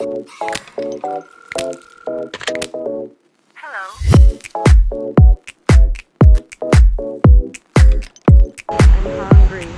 I'm hungry.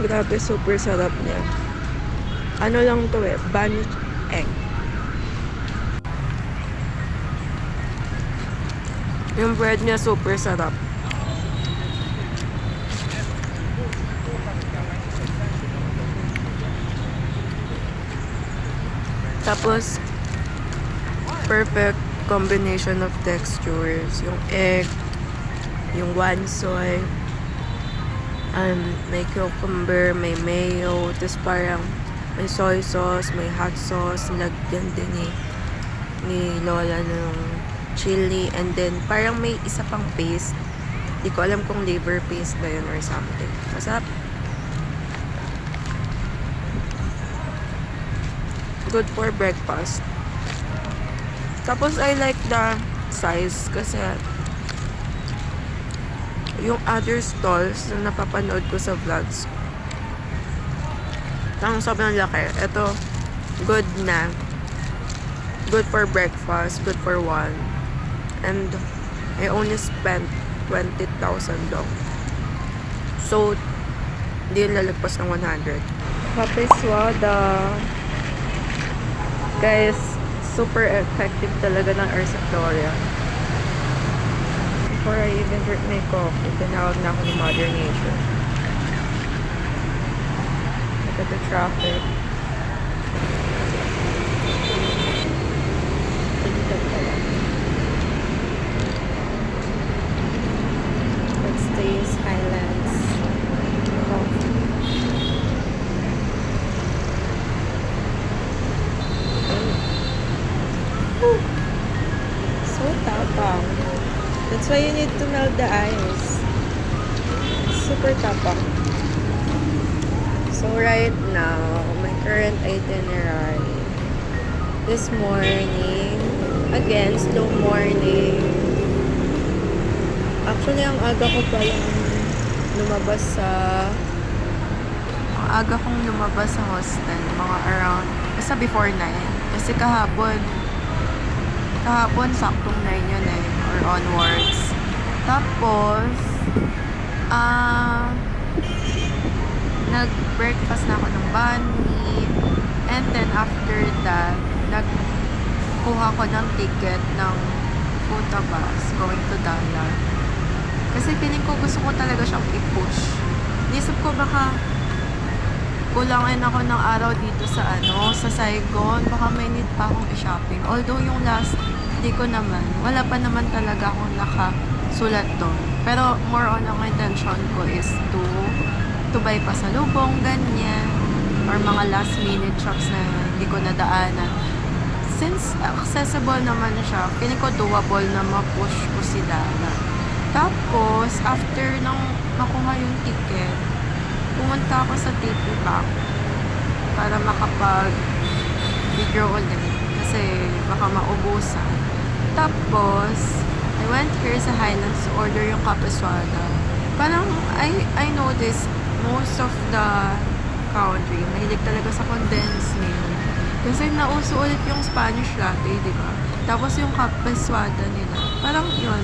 Grabe, super sarap niya. Ano lang to eh, banished egg. Yung bread niya super sarap. Tapos, perfect combination of textures. Yung egg, yung wansoy, may cucumber, may mayo, tapos parang may soy sauce, may hot sauce, lagyan din ni Lola ng chili, and then parang may isa pang paste. Di ko alam kung liver paste ba yun or something. Masarap. Good for breakfast. Tapos I like the size kasi yung other stalls na napapanood ko sa vlogs, ang sobrang laki. Ito, good na. Good for breakfast, good for one. And I only spent 20,000 dong. So, hindi lalagpas ng 100. Kapiswada. Guys, super effective talaga ng Ursifloria. Before I even drink my coffee, tinawag na ako ni Mother Nature. Look at the traffic. Let's taste Highlands coffee. So tapang. That's why you need to melt the ice. Super tapang. So right now, my current itinerary. This morning, again, slow morning. Actually, ang aga ko palang lumabas sa... Ang aga kong lumabas sa hostel, mga around, basta before 9. Kasi kahapon, saktong 9 yun eh, or onwards. Tapos, nag-breakfast na ako ng bani, and then after that, nagkuha ko ng ticket ng Futa bus going to Dala. Kasi feeling ko gusto ko talaga siyang i-push. Nisip ko baka kulangin ako ng araw dito sa sa Saigon. Baka may need pa akong i-shopping. Although yung last day ko naman, wala pa naman talaga akong nakasulat doon. Pero more on ang intention ko is to buy pasalubong, ganyan. Or mga last minute shops na hindi ko nadaanan. Since accessible naman siya, feeling ko doable na ma-push ko si Dala. Tapos, after nang makuha yung ticket, pumunta ako sa TP Bank para makapag-video ulit kasi baka maubusan. Tapos, I went here sa Highlands to order yung kapiswada. Parang, I noticed most of the country, mahilig talaga sa condensed milk. Kasi nauso ulit yung Spanish latte, di ba? Tapos yung kapiswada nila, parang yun,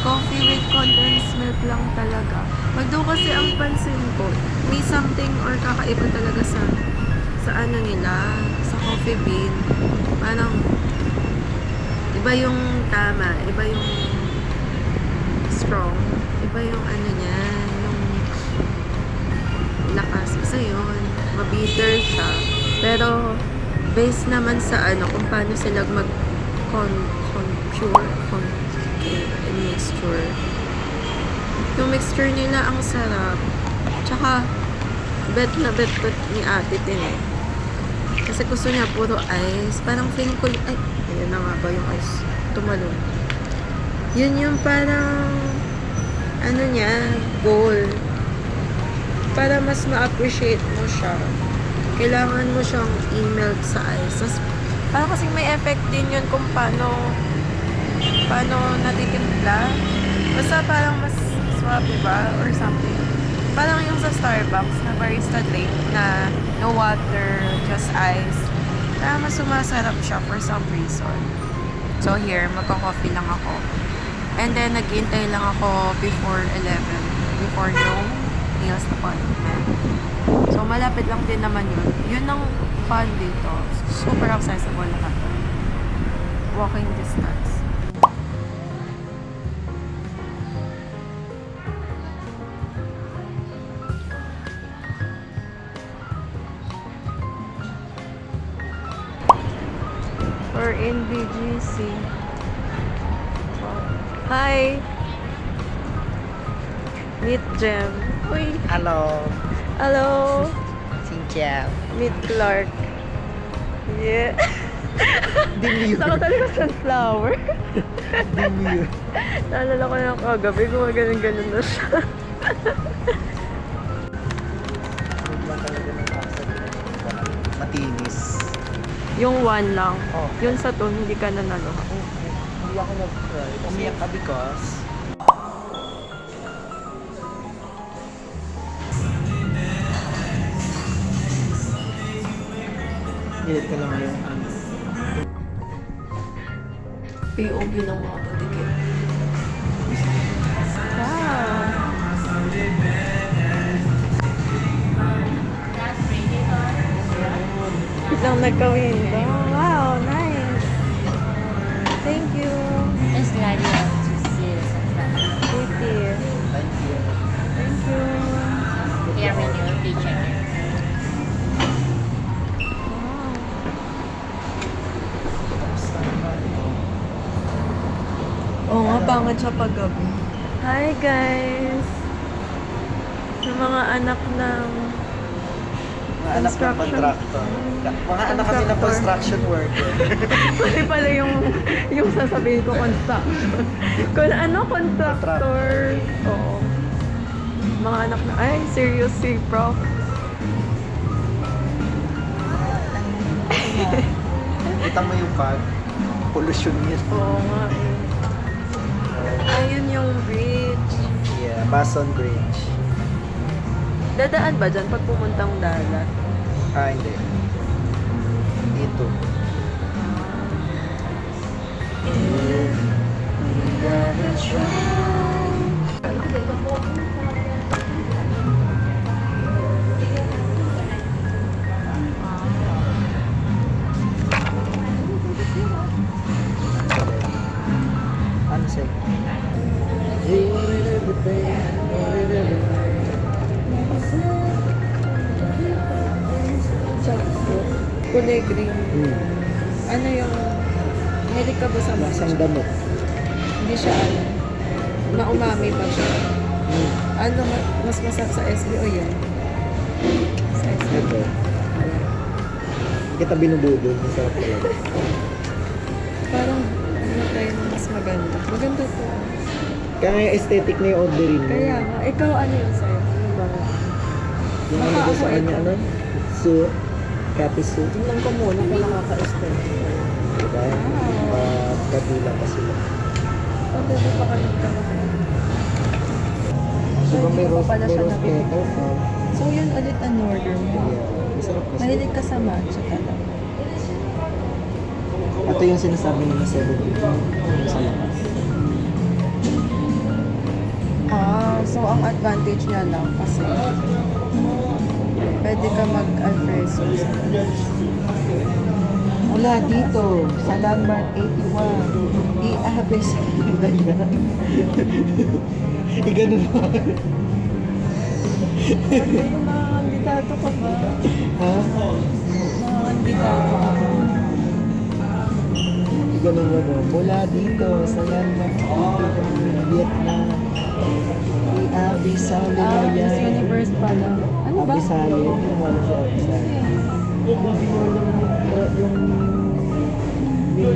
coffee with condensed milk lang talaga. Although kasi ang pansin ko, may something or kakaiba talaga sa ano nila, sa coffee bean. Parang, iba yung tama, iba yung strong, iba yung ano niya, yung lakas. Kasi yun, mabitter siya. Pero, based naman sa ano, kung paano sila and mixture. Yung mixture nila ang sarap. Tsaka, bet na bet ni ate din eh. Kasi gusto niya puro ice. Parang feeling ko, ay, ayan na nga ba yung ice? Tumalon. Yun yung parang, ano niya, goal. Para mas ma-appreciate mo siya. Kailangan mo siyang i-melt sa ice. Tapos, parang kasing may effect din yun kung paano natitimpla. Basta parang mas swab, diba? Or something. Parang yung sa Starbucks na barista drink na no water, just ice. Parang mas sumasarap siya for some reason. So here, magka-coffee lang ako. And then, naghihintay lang ako before 11. Before no nails appointment. So, malapit lang din naman yun. Yun ang fun dito. Super accessible lahat. Walking distance. We're in BGC. Hi! Meet Jem. Uy! Hello, Hello! xin chào. Meet Clark. Yeah. Demure. Saka talaga sunflower. Demure. Naalala ko na kagabi, gumaganon-ganon na siya. Huwag talaga ng accent na matinis. Yung one lang. Oh. Yun sa two, hindi ka nanalo. Hindi ako nag-try. Umiyak ka because Gilit ka naman yung ano. POV ng mga patigil. Wow! Biglang nagka-window. Wow, nice! Thank you! It's glad you want to see the sunset. Thank you. Thank you. Thank you. Here when you'll be checking. Oo nga, pangit siya paggabi. Hi guys! Yung mga anak ng Mga anak ng contractor. Mga anak kami ng construction worker. Pwede pala yung sasabihin ko construction. Kung ano, contractor. Oo. Mga anak na, ay, seriously, prof. Kita mo yung pag pollution yun. Oo nga eh. Ayun yung bridge. Yeah, Bason Bridge. Dadaan ba dyan pag pumuntang dagat? Ah, hindi. Dito. Ano siya? Kulay green. Ano yung... Hilig ka ba sa Lasang damot. Hindi siya ano. Maumami ba siya? Ano mas masarap sa SBO yun? Sa SBO. Ito. Kita binubudol. Masarap talaga. Parang ano tayo na mas maganda. Maganda to. Kaya nga aesthetic na yung orderin mo. Kaya nga, ikaw ano yun sa'yo? Ano ba? Yung Baka ano ko ako sa kanya, ito. ano? Su. Kapisu. Tingnan ko muna kung nakaka-aesthetic. Diba? Kabila pa sila. Pagdabi pa ka nagkakaroon. So, may hindi ko rose, pala may siya rose nabibili. petal pa. So yun ulit ang order mo. Yeah. Masarap kasi. Mahilig ka sa matcha talaga. Ito yung sinasabi nila sa bubig. Sa labas. So ang advantage niya lang kasi pwede ka mag-alfredo sa Wala dito. Sa landmark 81. I-abes. I-ganun mo. Ano yung mga kandidato ka ba? Ha? Mga Ganun ano, mula dito sa landmark ng Vietnam. Abisali na Miss yan. Universe pala. Ano ba? Abisali, yung wala sa Abisali. Yung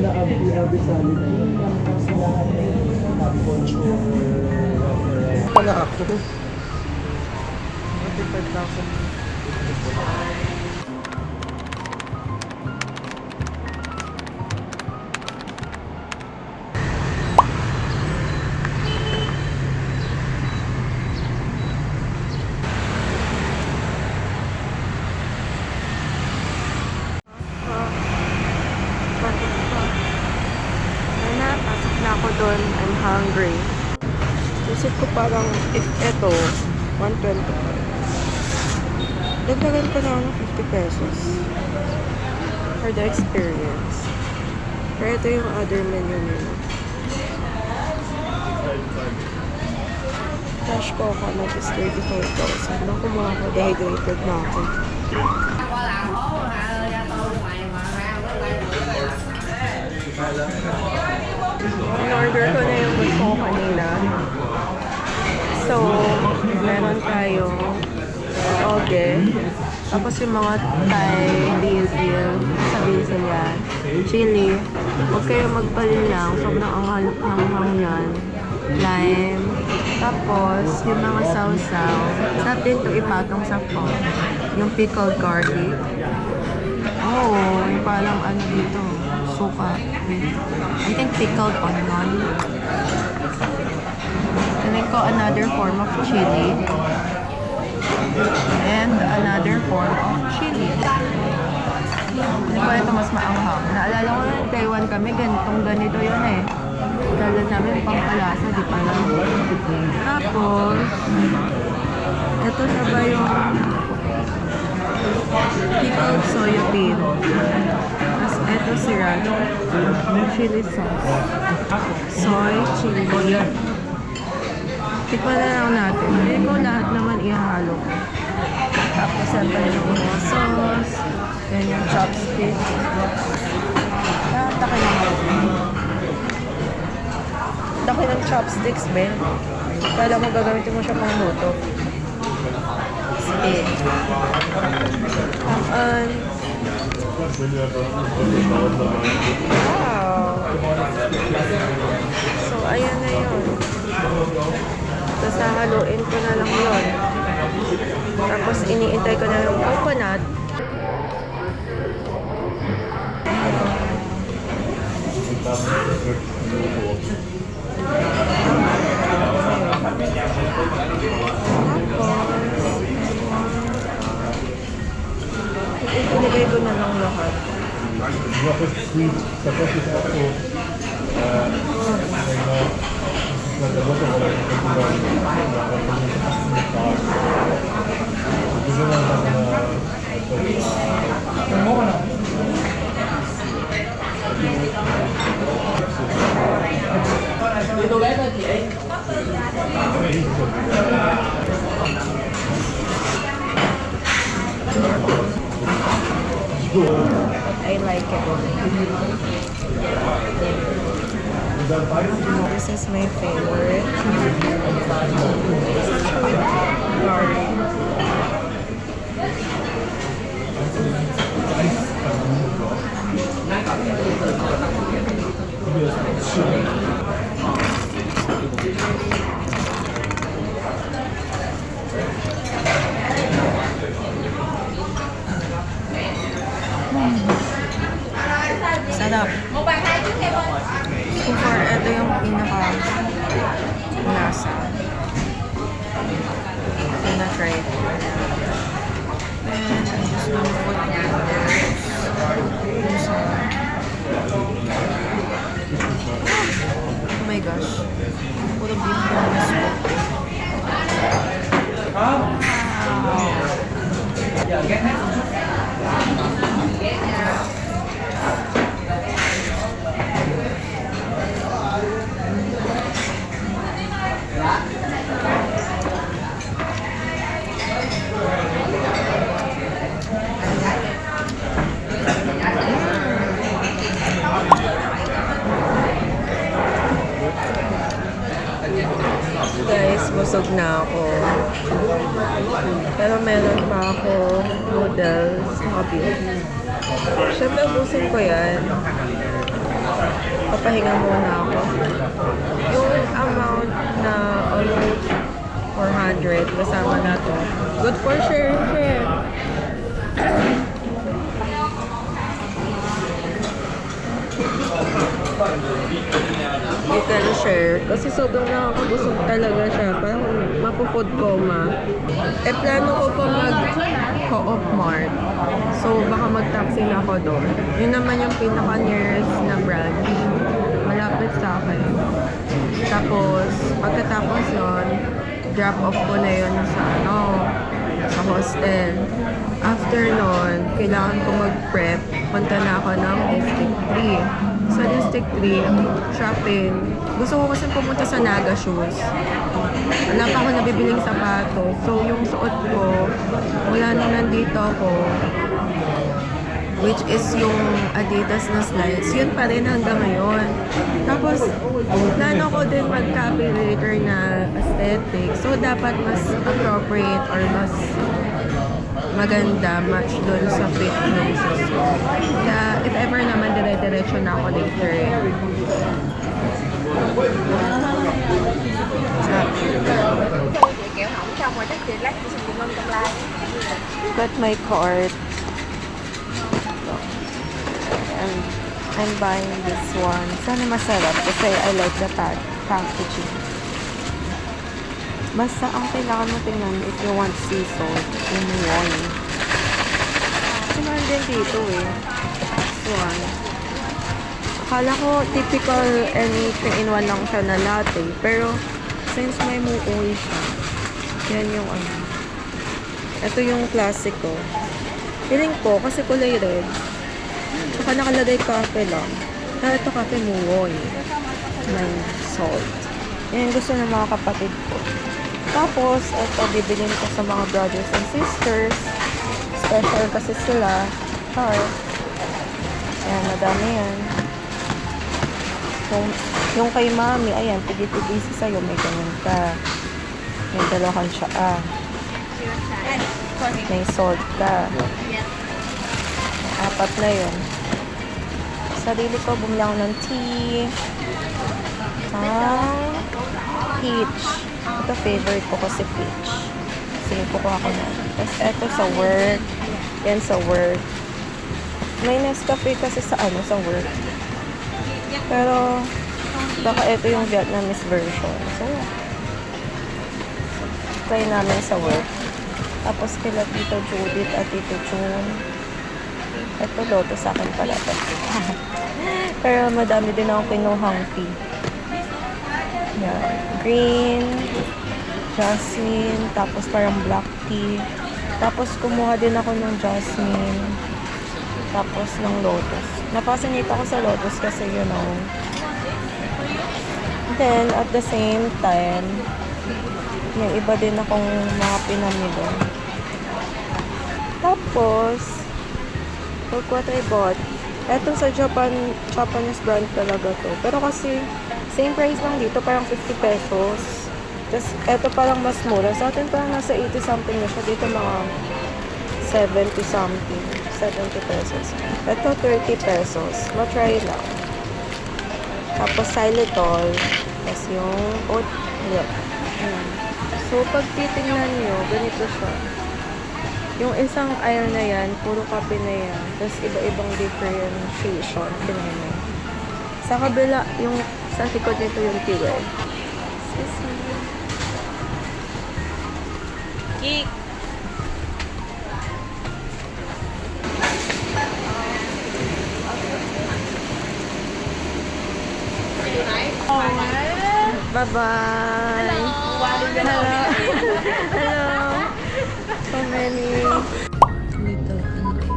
Abisali na yun. Sila culture. Pala ako. 45,000. Bakit pa? Wala, pasok na ako doon. I'm hungry. Isip ko parang, if eto, 125. Dagdagan ko na ako ng 50 pesos. For the experience. Pero ito yung other menu nila. Cash ko ako mag is 34,000. Nung kumuha ko, dehydrated na ako. In-order ko na yung gusto ko kanina. So, meron tayong oge. Tapos yung mga Thai basil, sabihin sila, chili. Huwag kayo magpalinlang. Sobrang anghang yan. Lime. Tapos, yung mga sausaw. Sa atin ito ipatong sa phone. Yung pickled garlic. Oh, yung parang ano dito. Suka. I think pickled onion. And then ko another form of chili. And another form of chili. Hindi ko ito mas maanghang. Naalala ko na Taiwan kami, ganito yun eh. Kala namin pangkalasa, di pala. Tapos, ito na ba yung pickled soya bean. Tapos ito sriracha. Chili sauce. Soy, chili. Tikman na lang natin. Hindi ko lahat naman ihalo. Tapos ito yung mga sauce. Yan yung chopstick. Taki naman. Taki ng chopsticks, Ben. Kala mo gagamitin mo siya pang luto. Spit. Wow! So, ayan na yun. Tapos hahaluin ko na lang yun. Tapos iniintay ko na yung coconut. Ilagay ko na lang lahat. I like it. This is my favorite. Garlic. Sarap. So far, ito yung pinaka-lasa. Pinatry ko. And I'm just gonna put this. Oh my gosh. Puro beef yung nascoop. busog na ako. Pero meron pa ako noodles, saka beef. Siyempre, ubusin ko yan. Papahinga muna ako. Yung amount na almost 400 kasama na to. Good for share. You can share. Kasi sobrang nakakabusog talaga siya. Parang mapu-food coma. Plano ko pa mag-co-op mart. So, baka mag-taxi na ako doon. Yun naman yung pinaka-nearest na branch. Malapit sa akin. Tapos, pagkatapos nun, drop off ko na yun sa hostel. After nun, kailangan ko mag-prep. Punta na ako ng District 3. Sa District 3, shopping. Gusto ko kasi pumunta sa Naga Shoes. Wala pa ako nabibiling sapatos. So, yung suot ko, wala nung nandito ako, which is yung Adidas na slides. Yun pa rin hanggang ngayon. Tapos, plano ko din mag-copywriter na aesthetic. So, dapat mas appropriate or mas maganda match doon sa fit ng susunod. Kaya, if ever naman, dire-diretso na ako later. Got my card. And I'm buying this one. Sana masarap kasi I like the packaging. Basta ang kailangan mo tingnan if you want sea salt, yung wine. Sinan din dito eh. This one. Akala ko typical anything in one lang siya na latte. Pero since may muoy siya, yan yung ano. Ito yung classic ko. Feeling ko kasi kulay red. Saka nakalagay kape lang. Na ito kape muoy. May salt. Yan yung gusto ng mga kapatid ko. Tapos, ito, bibilin ko sa mga brothers and sisters. Special kasi sila. Char. Ayan, madami yan. Yung kay mami, ayan, tigit-tigisi sa'yo. May ganun ka. May dalahan siya. May salt ka. Apat na yun. Sarili ko, bumili ako ng tea. Peach. Ito favorite ko kasi peach. Sige, kukuha ko na. Tapos ito sa work. Yan sa work. May Nescafe kasi sa work. Pero, baka ito yung Vietnamese version. So, try namin sa work. Tapos kila Tito Judith at Tito June. Ito, loto sa akin pala ito. Pero madami din akong kinuhang tea. Yan. Green, jasmine, tapos parang black tea. Tapos kumuha din ako ng jasmine. Tapos ng lotus. Napasinita ako sa lotus kasi Then, at the same time, may iba din akong mga pinamili. Tapos, look what I bought. Eto sa Japanese brand talaga to. Pero kasi, same price lang dito, parang 50 pesos. Tapos, eto parang mas mura. Sa atin parang nasa 80 something na siya. Dito mga 70 something. 70 pesos. Ito, 30 pesos. Ma-try lang. Tapos, xylitol. Tapos yung oat milk. So, pag titignan nyo, ganito siya. Yung isang aisle na yan, puro kape na yan. Tapos, iba-ibang differentiation. Pinay. Sa kabila, yung sa likod nito yung tea. Geek! Bye-bye! Hello! Hello! So many little Inday.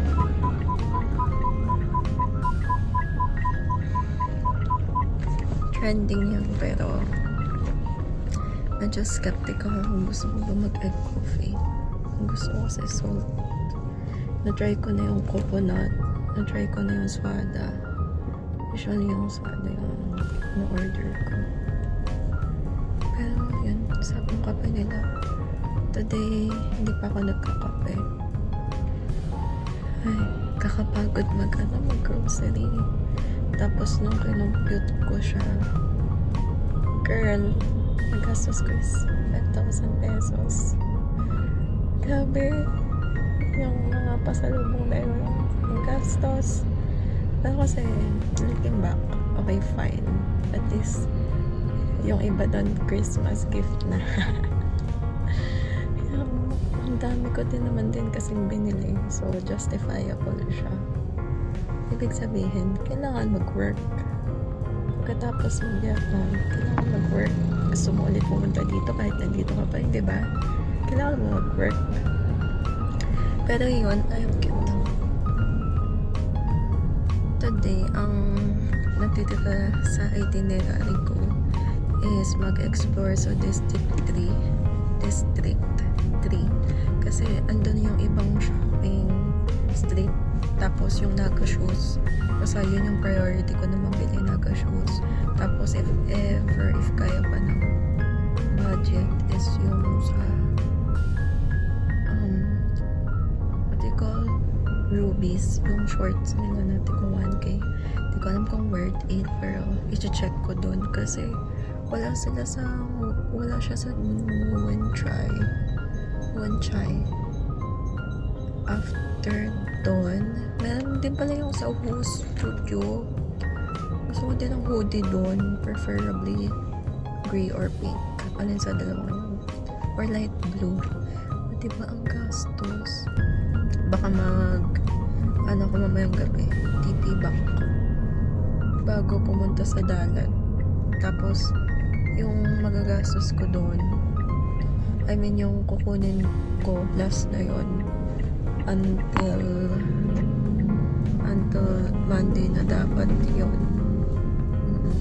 Trending yan, pero medyo skeptical kung gusto mo ba mag-egg coffee. Kung gusto ko kasi salt. Na-try ko na yung coconut. Na-try ko na yung swada. Usually yung swada yung na-order ko. Pero yun. Sabi ng kape nila. Today, hindi pa ako nagkakape. Ay, kakapagod mag-grocery. Tapos nung kinumpute ko siya, girl, nagastos ko is 5,000 pesos. Grabe. Yung mga pasalubong na yun, yung gastos. Pero kasi, looking back, okay, fine. At least, yung iba doon, Christmas gift na. Ang dami ko din naman din kasing binili. So, justifiable siya. Ibig sabihin, kailangan mag-work. Pagkatapos mag-Vietnam, kailangan mag-work. Gusto mo ulit pumunta dito kahit nandito ka pa rin, di ba? Kailangan mo mag-work. Pero yun, ayaw cute. Today, ang natitira sa itinerary ko is mag-explore sa District 3. Kasi andun yung ibang shopping street. Tapos yung Naga shoes. Kasi yun yung priority ko na mabili, Naga shoes. Tapos if kaya pa ng budget is yung sa what do you call, Rubies, yung shorts nila natin kung 1K. Hindi ko alam kung worth it, pero i-check ko dun kasi wala siya sa one chai. After doon, meron din pala yung sa Who Studio. Gusto ko din ng hoodie doon, preferably gray or pink. Alin sa dalawang yun. Or light blue. Diba ang gastos? Baka ko mamayang gabi, TP back bago pumunta sa dalat. Tapos yung magagastos ko doon, I mean yung kukunin ko last na yon until Monday na dapat yon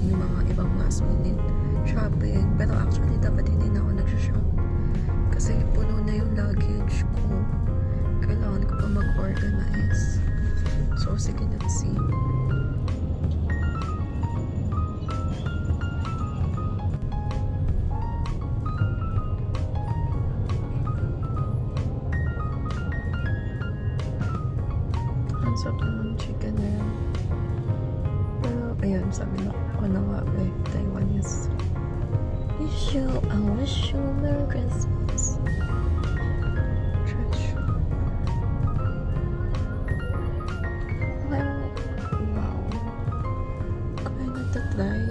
yung mga ibang last minute shopping. Pero actually dapat hindi na ako nagsha-shop kasi puno na yung luggage ko. Kailangan ko pa mag-organize. So sige, let's see. Ang sarap naman chicken na yan. Pero ayun, sabi na ako na nga Taiwanese. I wish you Merry Christmas. Trash. Wow. Kaya natatry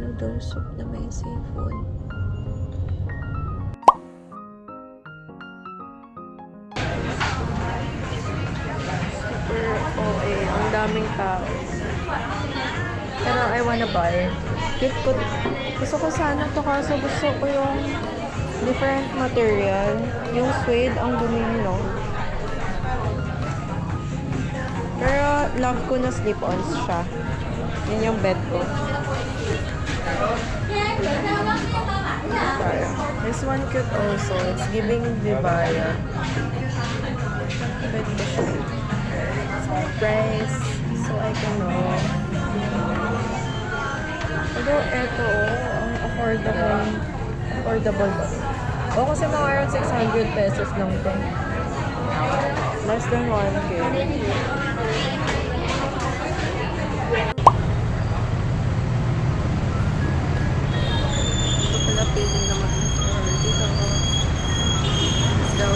noodle soup na may seafood. Super OA. Ang daming tao. Pero I wanna buy. Gusto ko sana to kaso gusto ko yung different material. Yung suede, ang dumi no. Pero love ko na slip-ons siya. Yun yung bet ko. This one cute also. It's giving Vivaya. Bet ko siya. Price. So I can know. Although eto, ang affordable ba? O kasi mga around 600 pesos lang ito. Less than 1K. Ito pala pili naman. Dito ako. Let's go.